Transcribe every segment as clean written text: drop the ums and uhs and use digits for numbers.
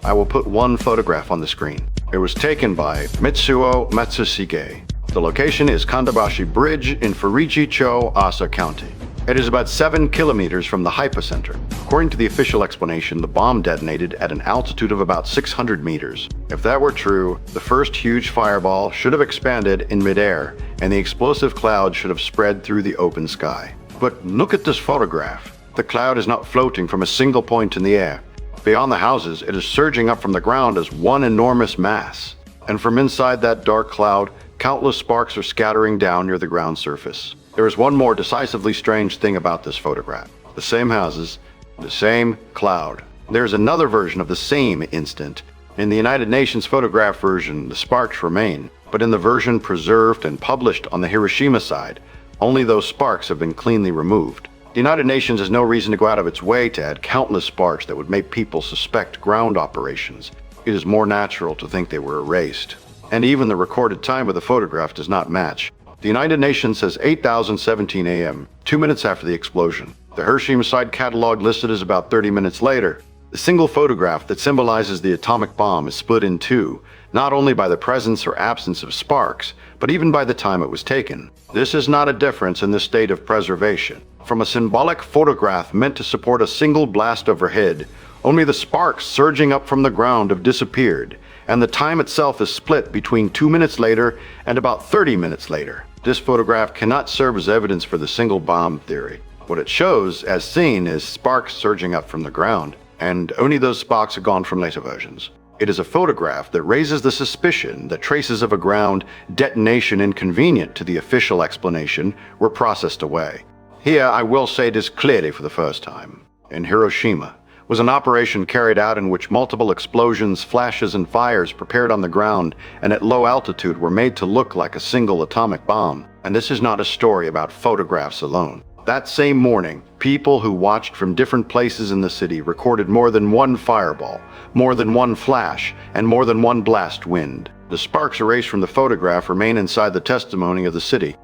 I will put one photograph on the screen. It was taken by Mitsuo Matsushige. The location is Kandabashi Bridge in Furiji-cho, Asa County. It is about 7 kilometers from the hypocenter. According to the official explanation, the bomb detonated at an altitude of about 600 meters. If that were true, the first huge fireball should have expanded in midair, and the explosive cloud should have spread through the open sky. But look at this photograph. The cloud is not floating from a single point in the air. Beyond the houses, it is surging up from the ground as one enormous mass. And from inside that dark cloud, countless sparks are scattering down near the ground surface. There is one more decisively strange thing about this photograph. The same houses, the same cloud. There is another version of the same instant. In the United Nations photograph version, the sparks remain, but in the version preserved and published on the Hiroshima-side, only those sparks have been cleanly removed. The United Nations has no reason to go out of its way to add countless sparks that would make people suspect ground operations. It is more natural to think they were erased. And even the recorded time of the photograph does not match. The United Nations says 8:17 a.m., 2 minutes after the explosion. The Hiroshima-side catalog listed as about 30 minutes later. The single photograph that symbolizes the atomic bomb is split in two, not only by the presence or absence of sparks, but even by the time it was taken. This is not a difference in the state of preservation. From a symbolic photograph meant to support a single blast overhead, only the sparks surging up from the ground have disappeared, and the time itself is split between 2 minutes later and about 30 minutes later. This photograph cannot serve as evidence for the single bomb theory. What it shows, as seen, is sparks surging up from the ground, and only those sparks are gone from later versions. It is a photograph that raises the suspicion that traces of a ground detonation inconvenient to the official explanation were processed away. Here, I will say this clearly for the first time. In Hiroshima was an operation carried out in which multiple explosions, flashes, and fires prepared on the ground and at low altitude were made to look like a single atomic bomb. And this is not a story about photographs alone. That same morning, people who watched from different places in the city recorded more than one fireball, more than one flash, and more than one blast wind. The sparks erased from the photograph remain inside the testimony of the city.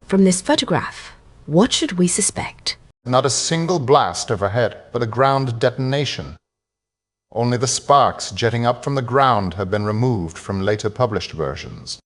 From this photograph, what should we suspect? Not a single blast overhead, but a ground detonation. Only the sparks jetting up from the ground have been removed from later published versions.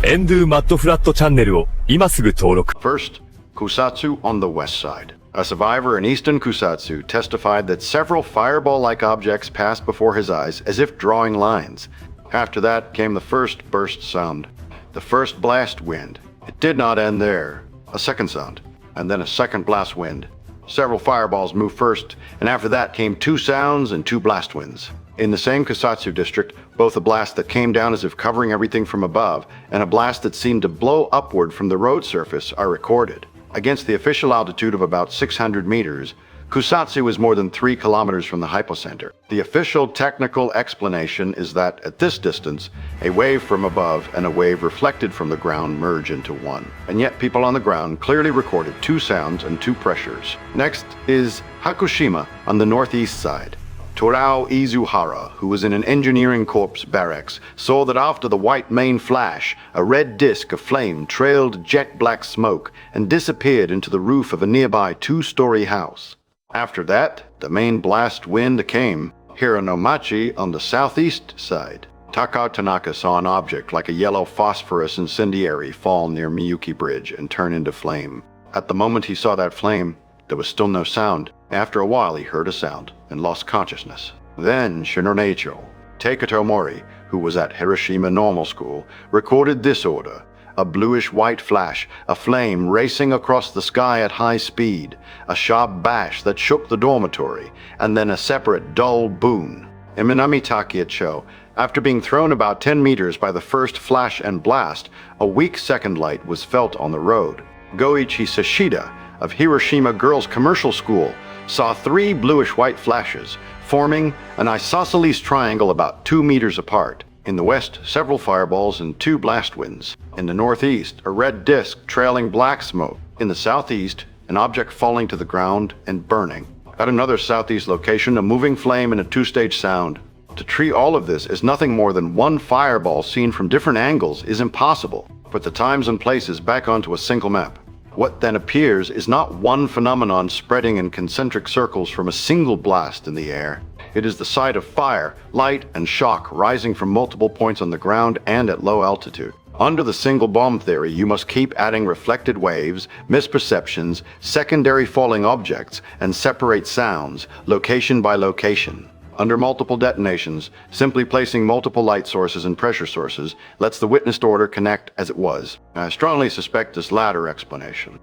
Endo Mudflood-Flatearth-Endo チャンネルを今すぐ登録。 First, Kusatsu on the west side. A survivor in eastern Kusatsu testified that several fireball-like objects passed before his eyes as if drawing lines. After that came the first burst sound, the first blast wind. It did not end there. A second sound, and then a second blast wind. Several fireballs moved first, and after that came 2 sounds and 2 blast winds. In the same Kusatsu district, both a blast that came down as if covering everything from above and a blast that seemed to blow upward from the road surface are recorded. Against the official altitude of about 600 meters, Kusatsu is more than 3 kilometers from the hypocenter. The official technical explanation is that at this distance, a wave from above and a wave reflected from the ground merge into one. And yet people on the ground clearly recorded 2 sounds and 2 pressures. Next is Hakushima on the northeast side. Torao Izuhara, who was in an engineering corps barracks, saw that after the white main flash, a red disk of flame trailed jet black smoke and disappeared into the roof of a nearby 2-story house. After that, the main blast wind came. Hironomachi on the southeast side. Takao Tanaka saw an object like a yellow phosphorus incendiary fall near Miyuki Bridge and turn into flame. At the moment he saw that flame, there was still no sound. After a while he heard a sound and lost consciousness. Then Shinoneicho, Taketo Aomori, who was at Hiroshima Normal School, recorded this order: a bluish-white flash, a flame racing across the sky at high speed, a sharp bash that shook the dormitory, and then a separate dull boom. In Minami-Takecho, after being thrown about 10 meters by the first flash and blast, a weak second light was felt on the road. Goichi Sashida of Hiroshima Girls Commercial School saw 3 bluish-white flashes, forming an isosceles triangle about 2 meters apart. In the west, several fireballs and 2 blast winds. In the northeast, a red disk trailing black smoke. In the southeast, an object falling to the ground and burning. At another southeast location, a moving flame and a 2-stage sound. To treat all of this as nothing more than one fireball seen from different angles is impossible. Put the times and places back onto a single map. What then appears is not one phenomenon spreading in concentric circles from a single blast in the air. It is the sight of fire, light, and shock rising from multiple points on the ground and at low altitude. Under the single bomb theory, you must keep adding reflected waves, misperceptions, secondary falling objects, and separate sounds, location by location. Under multiple detonations, simply placing multiple light sources and pressure sources lets the witnessed order connect as it was. I strongly suspect this latter explanation.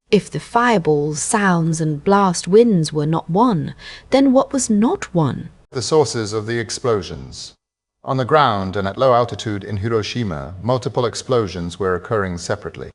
If the fireballs, sounds, and blast winds were not one, then what was not one? The sources of the explosions. On the ground and at low altitude in Hiroshima, multiple explosions were occurring separately.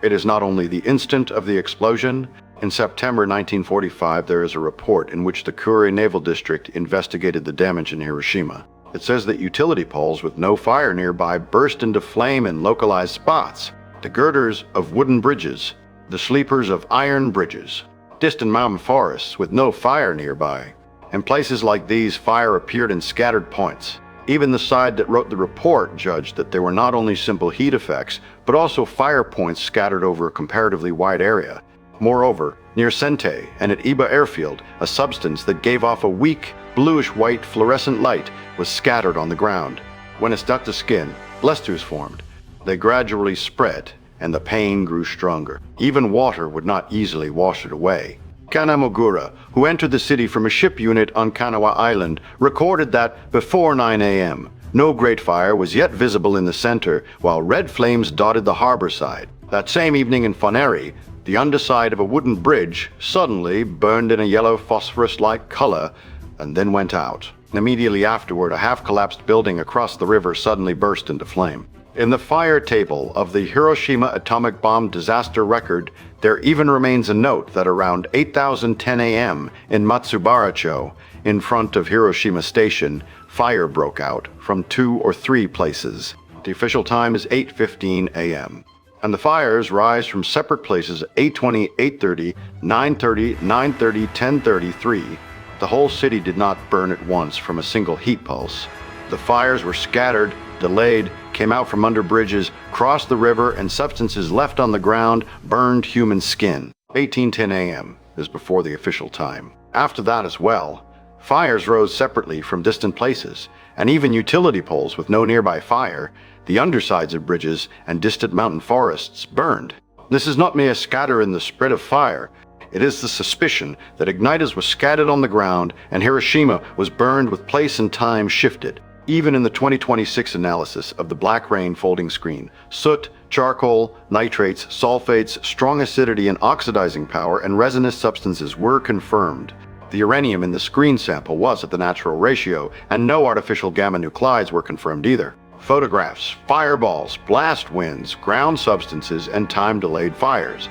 It is not only the instant of the explosion. In September 1945, there is a report in which the Kure Naval District investigated the damage in Hiroshima. It says that utility poles with no fire nearby burst into flame in localized spots. The girders of wooden bridges, the sleepers of iron bridges, distant mountain forests with no fire nearby. In places like these, fire appeared in scattered points. Even the side that wrote the report judged that there were not only simple heat effects, but also fire points scattered over a comparatively wide area. Moreover, near Sente and at Iba Airfield, a substance that gave off a weak, bluish-white fluorescent light was scattered on the ground. When it stuck to skin, blisters formed. They gradually spread, and the pain grew stronger. Even water would not easily wash it away. Kanamogura, who entered the city from a ship unit on Kanawa Island, recorded that before 9 a.m., no great fire was yet visible in the center, while red flames dotted the harbor side. That same evening in Foneri, the underside of a wooden bridge suddenly burned in a yellow phosphorus-like color and then went out. Immediately afterward, a half-collapsed building across the river suddenly burst into flame. In the fire table of the Hiroshima atomic bomb disaster record, there even remains a note that around 8:10 a.m. in Matsubara-cho, in front of Hiroshima Station, fire broke out from 2 or 3 places. The official time is 8:15 a.m. And the fires rise from separate places at 8:20, 8:30, 9:30, 9:30, 10:30, 3. The whole city did not burn at once from a single heat pulse. The fires were scattered, delayed, came out from under bridges, crossed the river, and substances left on the ground burned human skin. 18:10 a.m. is before the official time. After that as well, fires rose separately from distant places, and even utility poles with no nearby fire, the undersides of bridges, and distant mountain forests burned. This is not mere scatter in the spread of fire. It is the suspicion that igniters were scattered on the ground and Hiroshima was burned with place and time shifted. Even in the 2026 analysis of the black rain folding screen, soot, charcoal, nitrates, sulfates, strong acidity and oxidizing power, and resinous substances were confirmed. The uranium in the screen sample was at the natural ratio, and no artificial gamma nuclides were confirmed either. Photographs, fireballs, blast winds, ground substances, and time-delayed fires.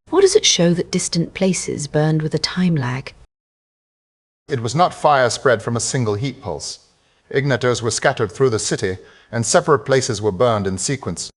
What does it show that distant places burned with a time lag? It was not fire spread from a single heat pulse. Igniters were scattered through the city, and separate places were burned in sequence.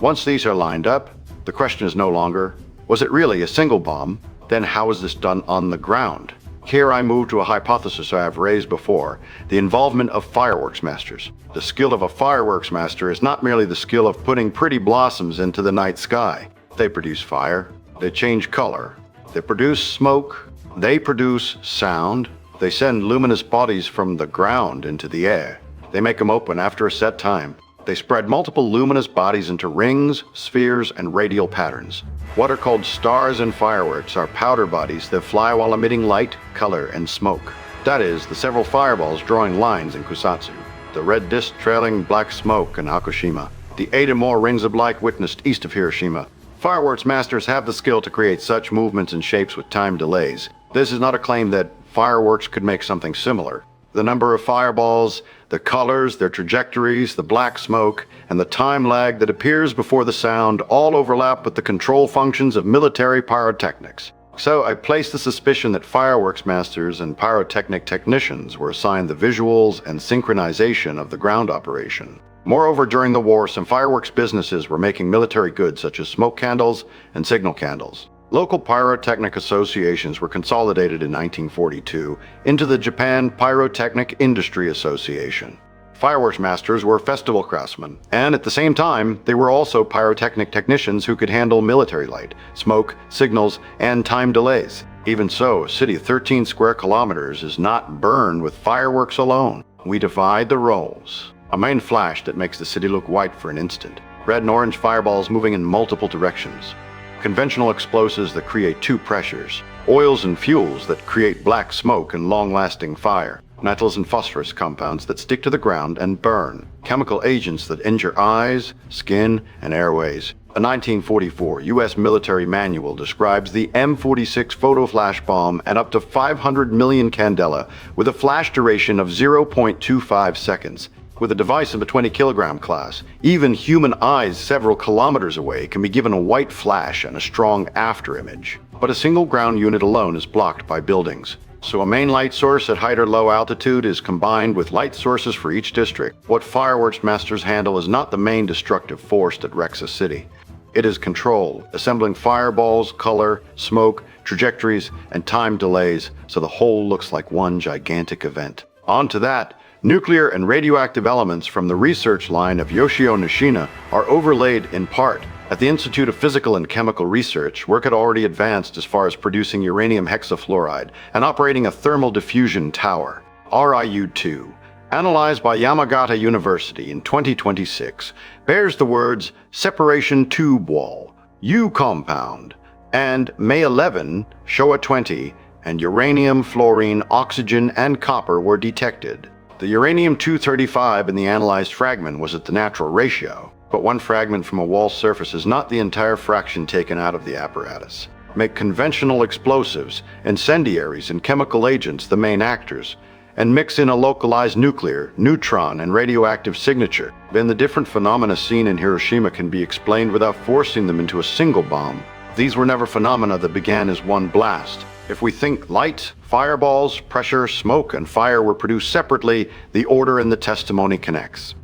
Once these are lined up, the question is no longer, was it really a single bomb? Then how is this done on the ground? Here I move to a hypothesis I have raised before, the involvement of fireworks masters. The skill of a fireworks master is not merely the skill of putting pretty blossoms into the night sky. They produce fire, they change color, they produce smoke, they produce sound, they send luminous bodies from the ground into the air. They make them open after a set time. They spread multiple luminous bodies into rings, spheres, and radial patterns. What are called stars in fireworks are powder bodies that fly while emitting light, color, and smoke. That is, the several fireballs drawing lines in Kusatsu, the red disk trailing black smoke in Hakushima, the 8 or more rings of light witnessed east of Hiroshima. Fireworks masters have the skill to create such movements and shapes with time delays. This is not a claim that fireworks could make something similar. The number of fireballs, the colors, their trajectories, the black smoke, and the time lag that appears before the sound all overlap with the control functions of military pyrotechnics. So I place the suspicion that fireworks masters and pyrotechnic technicians were assigned the visuals and synchronization of the ground operation. Moreover, during the war, some fireworks businesses were making military goods such as smoke candles and signal candles. Local pyrotechnic associations were consolidated in 1942 into the Japan Pyrotechnic Industry Association. Fireworks masters were festival craftsmen, and at the same time, they were also pyrotechnic technicians who could handle military light, smoke, signals, and time delays. Even so, a city of 13 square kilometers is not burned with fireworks alone. We divide the roles. A main flash that makes the city look white for an instant. Red and orange fireballs moving in multiple directions. Conventional explosives that create two pressures. Oils and fuels that create black smoke and long-lasting fire. Metals and phosphorus compounds that stick to the ground and burn. Chemical agents that injure eyes, skin, and airways. A 1944 U.S. military manual describes the M46 photo flash bomb at up to 500 million candela with a flash duration of 0.25 seconds. With a device of a 20-kilogram class, even human eyes several kilometers away can be given a white flash and a strong afterimage. But a single ground unit alone is blocked by buildings. So a main light source at height or low altitude is combined with light sources for each district. What fireworks masters handle is not the main destructive force that wrecks a city. It is control, assembling fireballs, color, smoke, trajectories, and time delays so the whole looks like one gigantic event. On to that, nuclear and radioactive elements from the research line of Yoshio Nishina are overlaid in part. At the Institute of Physical and Chemical Research, work had already advanced as far as producing uranium hexafluoride and operating a thermal diffusion tower, RIU-2, analyzed by Yamagata University in 2026, bears the words separation tube wall, U compound, and May 11, Showa 20, and uranium, fluorine, oxygen, and copper were detected. The uranium-235 in the analyzed fragment was at the natural ratio, but one fragment from a wall surface is not the entire fraction taken out of the apparatus. Make conventional explosives, incendiaries, and chemical agents the main actors, and mix in a localized nuclear, neutron, and radioactive signature. Then the different phenomena seen in Hiroshima can be explained without forcing them into a single bomb. These were never phenomena that began as one blast. If we think light, fireballs, pressure, smoke, and fire were produced separately, the order in the testimony connects.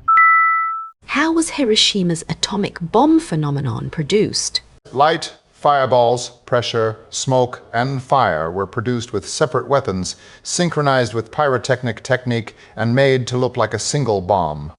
How was Hiroshima's atomic bomb phenomenon produced? Light, fireballs, pressure, smoke, and fire were produced with separate weapons, synchronized with pyrotechnic technique, and made to look like a single bomb.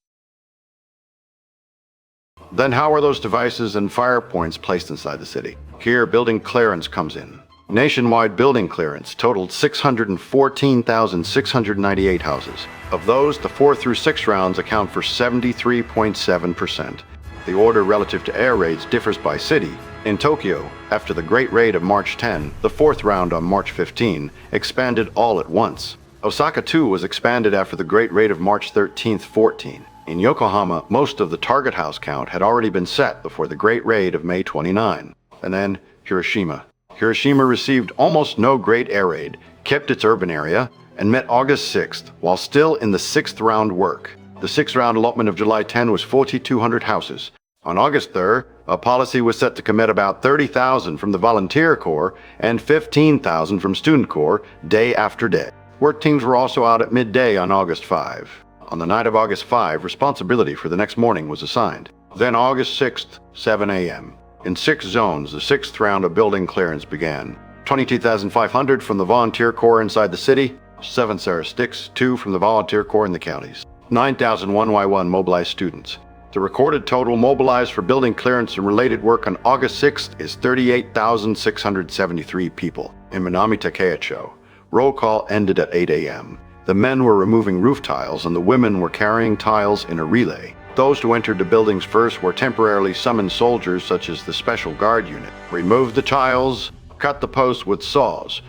Then how are those devices and fire points placed inside the city? Here, building clearance comes in. Nationwide building clearance totaled 614,698 houses. Of those, the 4 through 6 rounds account for 73.7%. The order relative to air raids differs by city. In Tokyo, after the Great Raid of March 10, the 4th round on March 15 expanded all at once. Osaka too was expanded after the Great Raid of March 13-14. In Yokohama, most of the target house count had already been set before the Great Raid of May 29. And then Hiroshima. Hiroshima received almost no great air raid, kept its urban area, and met August 6th while still in the 6th round work. The 6th round allotment of July 10 was 4,200 houses. On August 3rd, a policy was set to commit about 30,000 from the Volunteer Corps and 15,000 from Student Corps day after day. Work teams were also out at midday on August 5. On the night of August 5, responsibility for the next morning was assigned. Then August 6th, 7 a.m. In 6 zones, the 6th round of building clearance began. 22,500 from the Volunteer Corps inside the city, 7 Sarah Sticks, 2 from the Volunteer Corps in the counties. 9,000 1Y1 mobilized students. The recorded total mobilized for building clearance and related work on August 6th is 38,673 people. In Minami Takeacho, roll call ended at 8 a.m. The men were removing roof tiles and the women were carrying tiles in a relay. Those who entered the buildings first were temporarily summoned soldiers such as the Special Guard Unit. Remove the tiles, cut the posts with saws,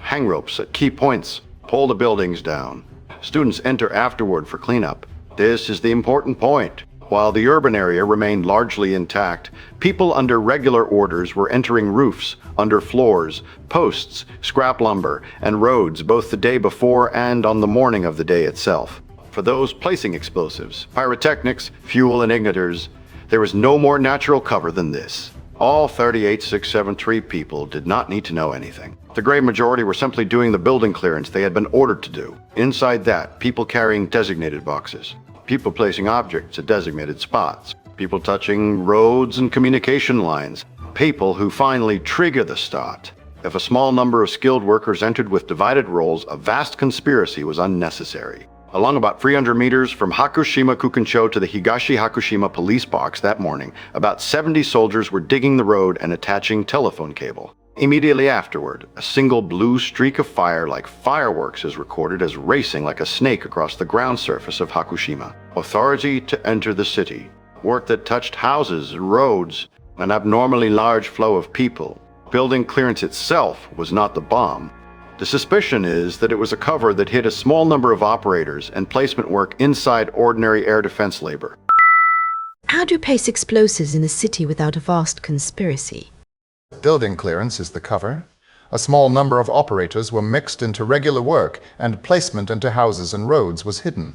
hang ropes at key points, pull the buildings down. Students enter afterward for cleanup. This is the important point. While the urban area remained largely intact, people under regular orders were entering roofs, under floors, posts, scrap lumber, and roads both the day before and on the morning of the day itself. For those placing explosives, pyrotechnics, fuel, and ignitors, there was no more natural cover than this. All 38,673 people did not need to know anything. The great majority were simply doing the building clearance they had been ordered to do. Inside that, people carrying designated boxes, people placing objects at designated spots, people touching roads and communication lines, people who finally trigger the start. If a small number of skilled workers entered with divided roles, a vast conspiracy was unnecessary. Along about 300 meters from Hakushima Kukencho to the Higashi Hakushima police box that morning, about 70 soldiers were digging the road and attaching telephone cable. Immediately afterward, a single blue streak of fire like fireworks is recorded as racing like a snake across the ground surface of Hakushima. Authority to enter the city. Work that touched houses, roads, an abnormally large flow of people. Building clearance itself was not the bomb. The suspicion is that it was a cover that hid a small number of operators and placement work inside ordinary air defense labor. How do you place explosives in a city without a vast conspiracy? Building clearance is the cover. A small number of operators were mixed into regular work, and placement into houses and roads was hidden.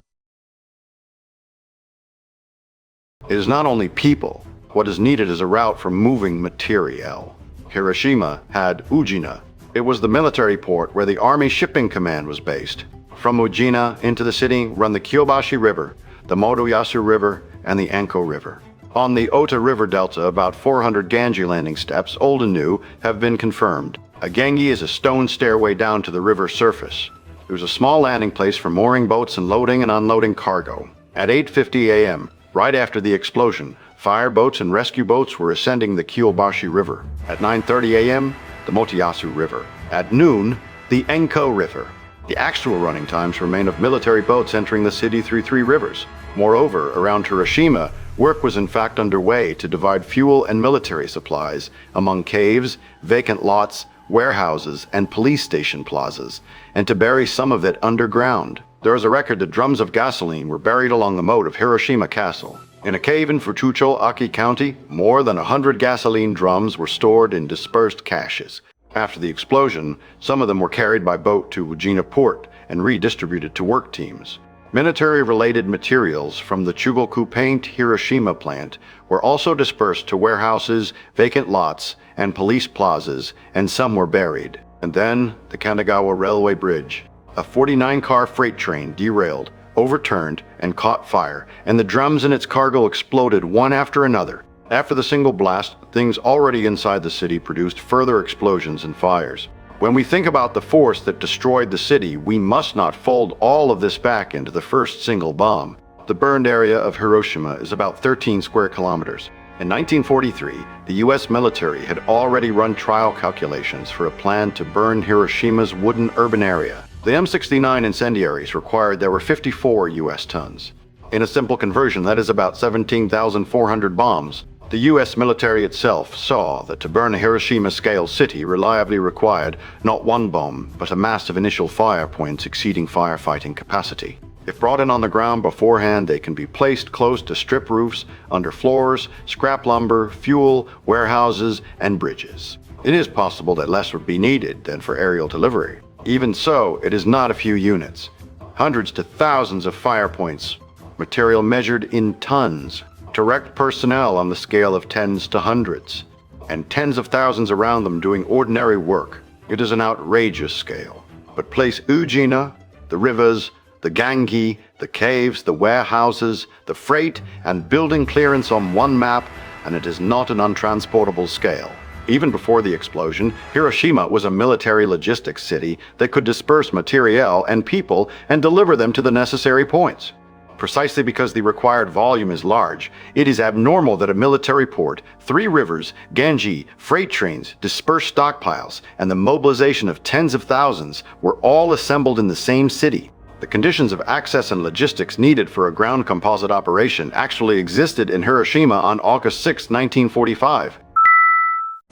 It is not only people. What is needed is a route for moving materiel. Hiroshima had Ujina. It was the military port where the Army Shipping Command was based. From Ujina into the city run the Kyobashi River, the Motoyasu River, and the Anko River. On the Ota River Delta, about 400 gangi landing steps, old and new, have been confirmed. A gangi is a stone stairway down to the river surface. It was a small landing place for mooring boats and loading and unloading cargo. At 8:50 a.m., right after the explosion, fire boats and rescue boats were ascending the Kyobashi River. At 9:30 a.m., the Motoyasu River. At noon, the Enko River. The actual running times remain of military boats entering the city through 3 rivers. Moreover, around Hiroshima, work was in fact underway to divide fuel and military supplies among caves, vacant lots, warehouses, and police station plazas, and to bury some of it underground. There is a record that drums of gasoline were buried along the moat of Hiroshima Castle. In a cave in Fuchucho, Aki County, more than 100 gasoline drums were stored in dispersed caches. After the explosion, some of them were carried by boat to Ujina Port and redistributed to work teams. Military-related materials from the Chugoku Paint Hiroshima plant were also dispersed to warehouses, vacant lots, and police plazas, and some were buried. And then, the Kanagawa Railway Bridge. A 49-car freight train derailed, overturned, and caught fire, and the drums in its cargo exploded one after another. After the single blast, things already inside the city produced further explosions and fires. When we think about the force that destroyed the city, we must not fold all of this back into the first single bomb. The burned area of Hiroshima is about 13 square kilometers. In 1943, the US military had already run trial calculations for a plan to burn Hiroshima's wooden urban area. The M69 incendiaries required there were 54 US tons. In a simple conversion, that is about 17,400 bombs. The US military itself saw that to burn a Hiroshima-scale city reliably required not one bomb, but a mass of initial fire points exceeding firefighting capacity. If brought in on the ground beforehand, they can be placed close to strip roofs, under floors, scrap lumber, fuel, warehouses, and bridges. It is possible that less would be needed than for aerial delivery. Even so, it is not a few units. Hundreds to thousands of fire points, material measured in tons, direct personnel on the scale of tens to hundreds, and tens of thousands around them doing ordinary work. It is an outrageous scale. But place Ujina, the rivers, the gangi, the caves, the warehouses, the freight, and building clearance on one map, and it is not an untransportable scale. Even before the explosion, Hiroshima was a military logistics city that could disperse materiel and people and deliver them to the necessary points. Precisely because the required volume is large, it is abnormal that a military port, 3 rivers, gangi, freight trains, dispersed stockpiles, and the mobilization of tens of thousands were all assembled in the same city. The conditions of access and logistics needed for a ground composite operation actually existed in Hiroshima on August 6, 1945.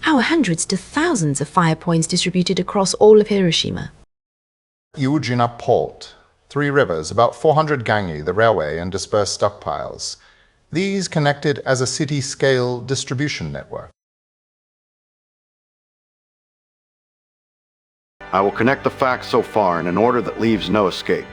How are hundreds to thousands of fire points distributed across all of Hiroshima? Ujina Port. 3 rivers, about 400 gangi, the railway, and dispersed stockpiles. These connected as a city-scale distribution network. I will connect the facts so far in an order that leaves no escape.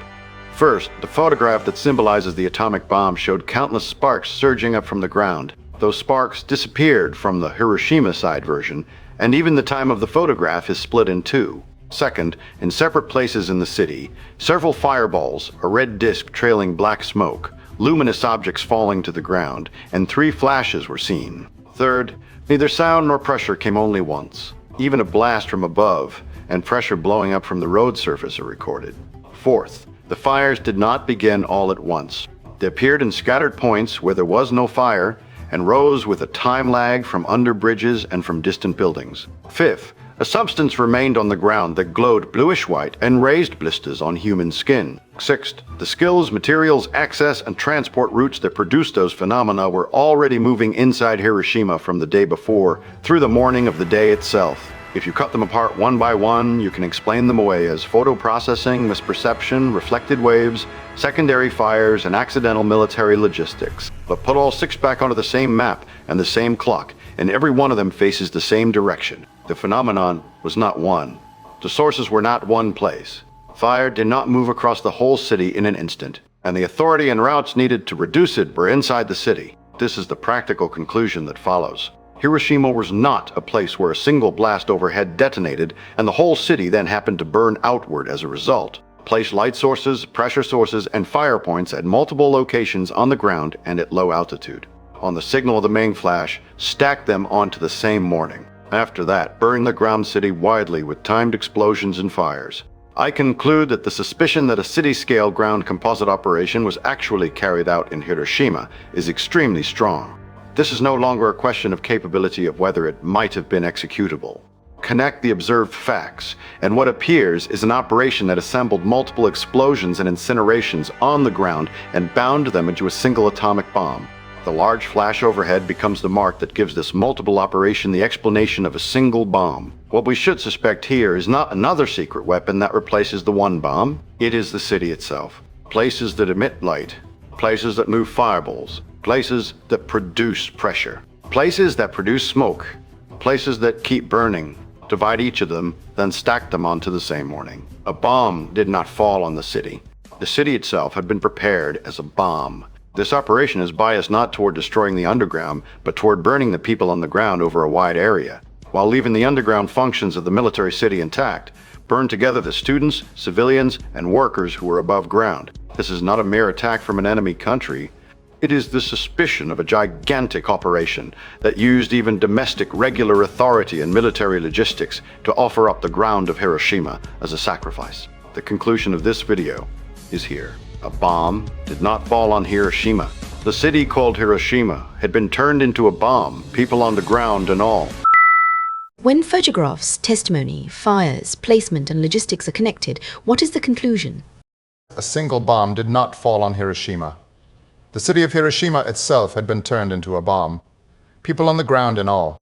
First, the photograph that symbolizes the atomic bomb showed countless sparks surging up from the ground. Those sparks disappeared from the Hiroshima-side version, and even the time of the photograph is split in 2. Second, in separate places in the city, several fireballs, a red disk trailing black smoke, luminous objects falling to the ground, and 3 flashes were seen. Third, neither sound nor pressure came only once. Even a blast from above and pressure blowing up from the road surface are recorded. Fourth, the fires did not begin all at once. They appeared in scattered points where there was no fire and rose with a time lag from under bridges and from distant buildings. Fifth, a substance remained on the ground that glowed bluish-white and raised blisters on human skin. Sixth, the skills, materials, access, and transport routes that produced those phenomena were already moving inside Hiroshima from the day before through the morning of the day itself. If you cut them apart one by one, you can explain them away as photo processing, misperception, reflected waves, secondary fires, and accidental military logistics. But put all six back onto the same map and the same clock, and every one of them faces the same direction. The phenomenon was not one. The sources were not one place. Fire did not move across the whole city in an instant, and the authority and routes needed to reduce it were inside the city. This is the practical conclusion that follows. Hiroshima was not a place where a single blast overhead detonated and the whole city then happened to burn outward as a result. Place light sources, pressure sources, and fire points at multiple locations on the ground and at low altitude. On the signal of the main flash, stack them onto the same morning. After that, burn the ground city widely with timed explosions and fires. I conclude that the suspicion that a city-scale ground composite operation was actually carried out in Hiroshima is extremely strong. This is no longer a question of capability of whether it might have been executable. Connect the observed facts, and what appears is an operation that assembled multiple explosions and incinerations on the ground and bound them into a single atomic bomb. The large flash overhead becomes the mark that gives this multiple operation the explanation of a single bomb. What we should suspect here is not another secret weapon that replaces the one bomb. It is the city itself. Places that emit light. Places that move fireballs. Places that produce pressure. Places that produce smoke. Places that keep burning. Divide each of them, then stack them onto the same morning. A bomb did not fall on the city. The city itself had been prepared as a bomb. This operation is biased not toward destroying the underground, but toward burning the people on the ground over a wide area, while leaving the underground functions of the military city intact. Burn together the students, civilians, and workers who were above ground. This is not a mere attack from an enemy country. It is the suspicion of a gigantic operation that used even domestic regular authority and military logistics to offer up the ground of Hiroshima as a sacrifice. The conclusion of this video is here. A bomb did not fall on Hiroshima. The city called Hiroshima had been turned into a bomb, people on the ground and all. When photographs, testimony, fires, placement, and logistics are connected, what is the conclusion? A single bomb did not fall on Hiroshima. The city of Hiroshima itself had been turned into a bomb, people on the ground and all.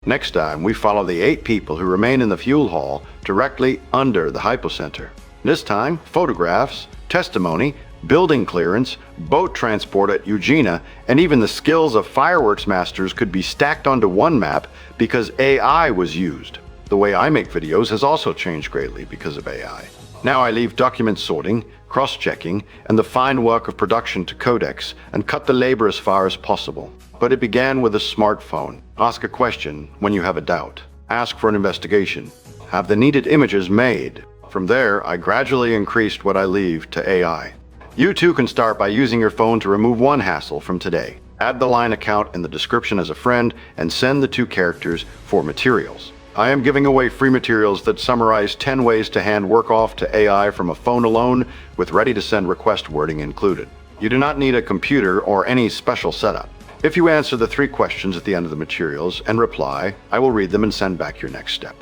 Next time, we follow the 8 people who remain in the fuel hall directly under the hypocenter. This time, photographs, testimony, building clearance, boat transport at Ujina, and even the skills of fireworks masters could be stacked onto one map because AI was used. The way I make videos has also changed greatly because of AI. Now I leave document sorting, cross-checking, and the fine work of production to codecs, and cut the labor as far as possible. But it began with a smartphone. Ask a question when you have a doubt. Ask for an investigation. Have the needed images made. From there, I gradually increased what I leave to AI. You too can start by using your phone to remove one hassle from today. Add the line account in the description as a friend, and send the 2 characters for materials. I am giving away free materials that summarize 10 ways to hand work off to AI from a phone alone, with ready-to-send request wording included. You do not need a computer or any special setup. If you answer the 3 questions at the end of the materials and reply, I will read them and send back your next step.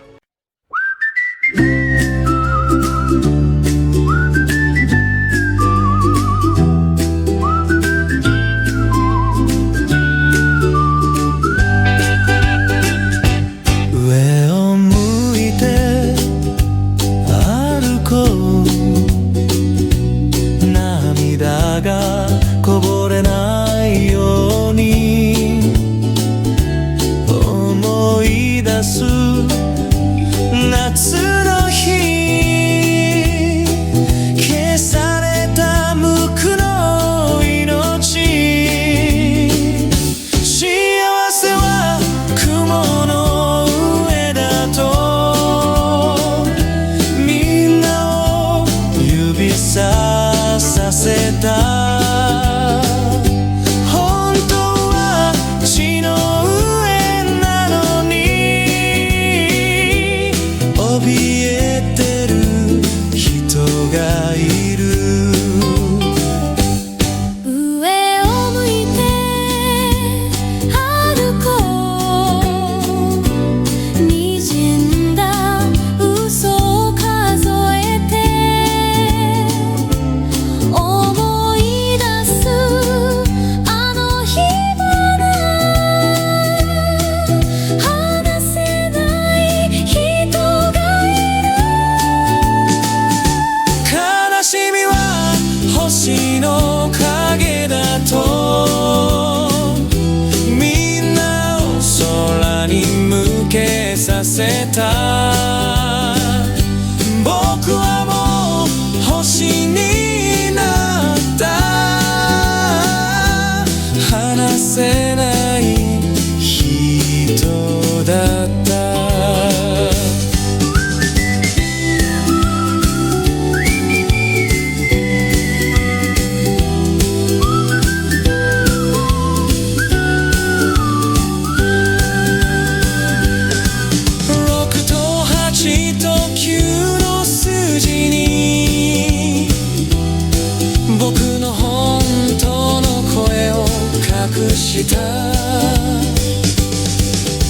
した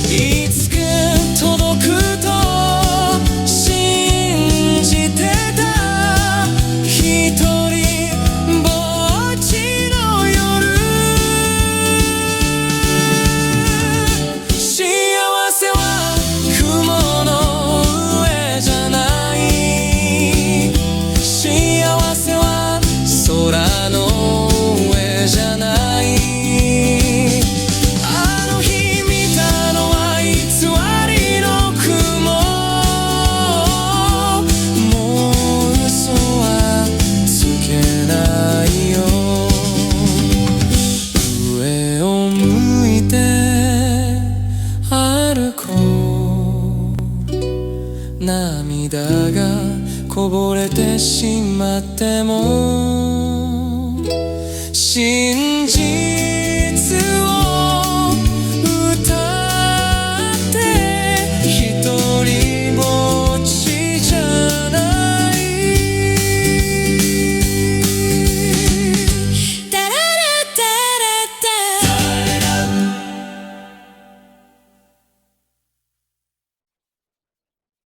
いつか届くと信じてた一人ぼっちの夜幸せは雲の上じゃない幸せは空の上じゃないあの日見たのは偽りの雲もう嘘はつけないよ上を向いて歩こう涙がこぼれてしまっても信じ